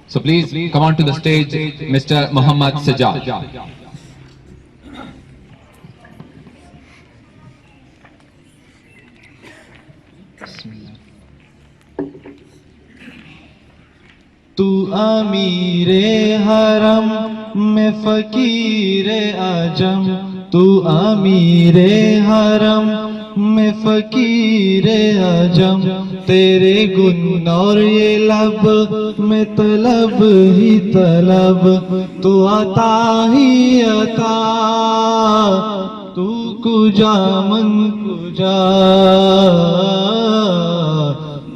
So please come on to the stage, Mr. Muhammad Sajjad. تو امیر حرم میں فقیر اعجم، تو امیر حرم میں فقیر اعجم، تیرے گن اور یہ لب میں طلب ہی طلب، تو عطا ہی عطا، تو کجا من کجا،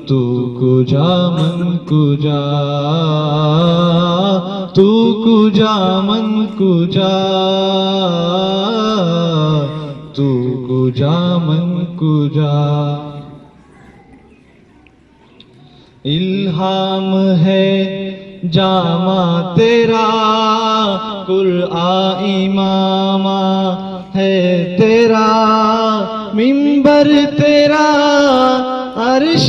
تو کجا من کجا، تو کجا من کجا، تو کجا من کجا۔ الہام ہے جامع تیرا، قرآن امام ہے تیرا، منبر تیرا عرش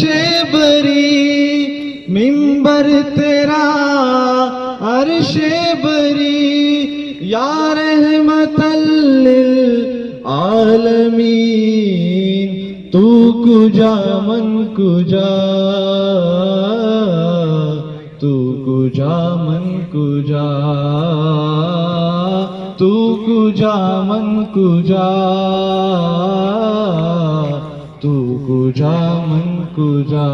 بری، منبر تیرا عرش بری، یا رحمت للعالمین، تو کجا من کجا، تو کجا من کجا، تو کجا من کجا، تو کجا من کجا۔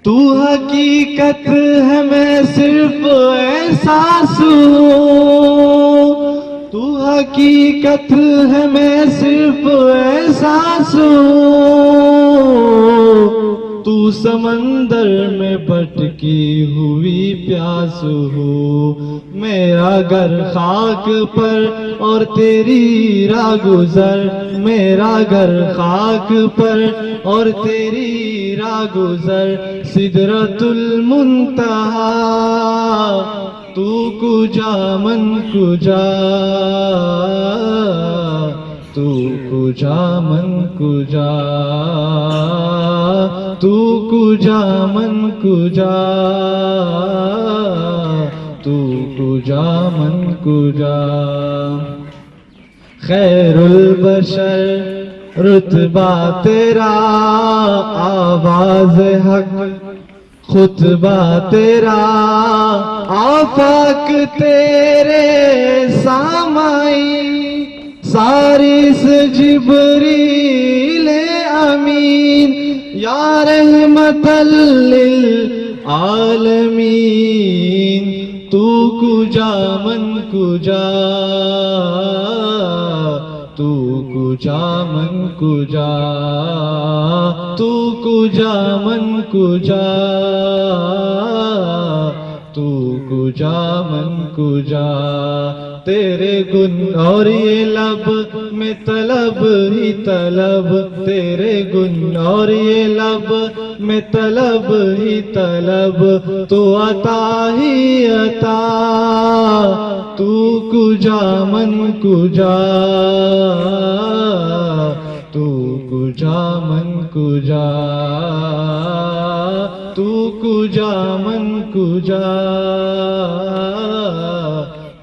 تو حقیقت ہے میں صرف احساس ہوں، تو حقیقت ہے میں صرف احساس ہوں، تو سمندر میں بھٹکی ہوئی پیاس ہو، میرا گھر خاک پر اور تیری راہ گزر، میرا گھر خاک پر اور تیری راہ گزر، سدرۃ المنتہا، تو کجا من کجا، تو کجا من کجا، تو کجا من کجا، تو کجا من کجا۔ خیر البشر رتبہ تیرا، آواز حق خطبہ تیرا، آفاق تیرے سامعین، سارس جبریل امین، یا رحمت للعالمین، تو کجا من کجا، تو کجا من کجا، تو کجا من کجا، تو کجا من کجا۔ تیرے گن اور یہ لب میں طلب ہی طلب، تیرے گن اور یہ لب میں طلب ہی طلب، تو عطا ہی عطا، تو کجا من کجا، تو کجا من کجا، تو کجا من کجا،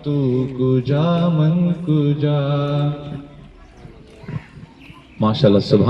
تو کجا من کجا۔ MashaAllah, Subhan